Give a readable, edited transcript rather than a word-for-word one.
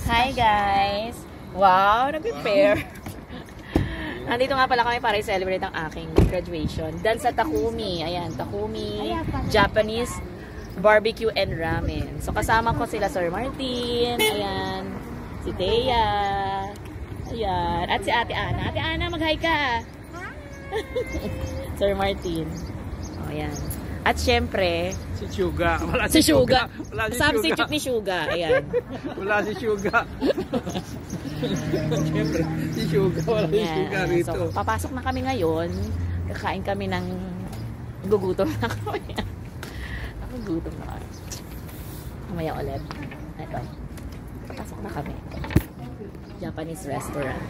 Hi guys! Wow, nag-prepare. Nandito nga pala kami para i-celebrate ang aking graduation. Dan sa Takumi. Ayan, Takumi, Japanese barbecue and ramen. So kasama ko sila Sir Martin. Ayan, si Thea. Ayan, at si Ate Ana. Ate Ana, mag-hi ka! Sir Martin. O, ayan. At syempre, si Suga. Wala si Suga. Wala si Substitute ni Suga. Ayan. Wala si Suga. Syempre, si Suga. Wala si Suga rito. So, papasok na kami ngayon. Kakain kami ng gugutom na kami. Nagugutom na kami. Mamaya ulit. Ito. Papasok na kami. Japanese restaurant.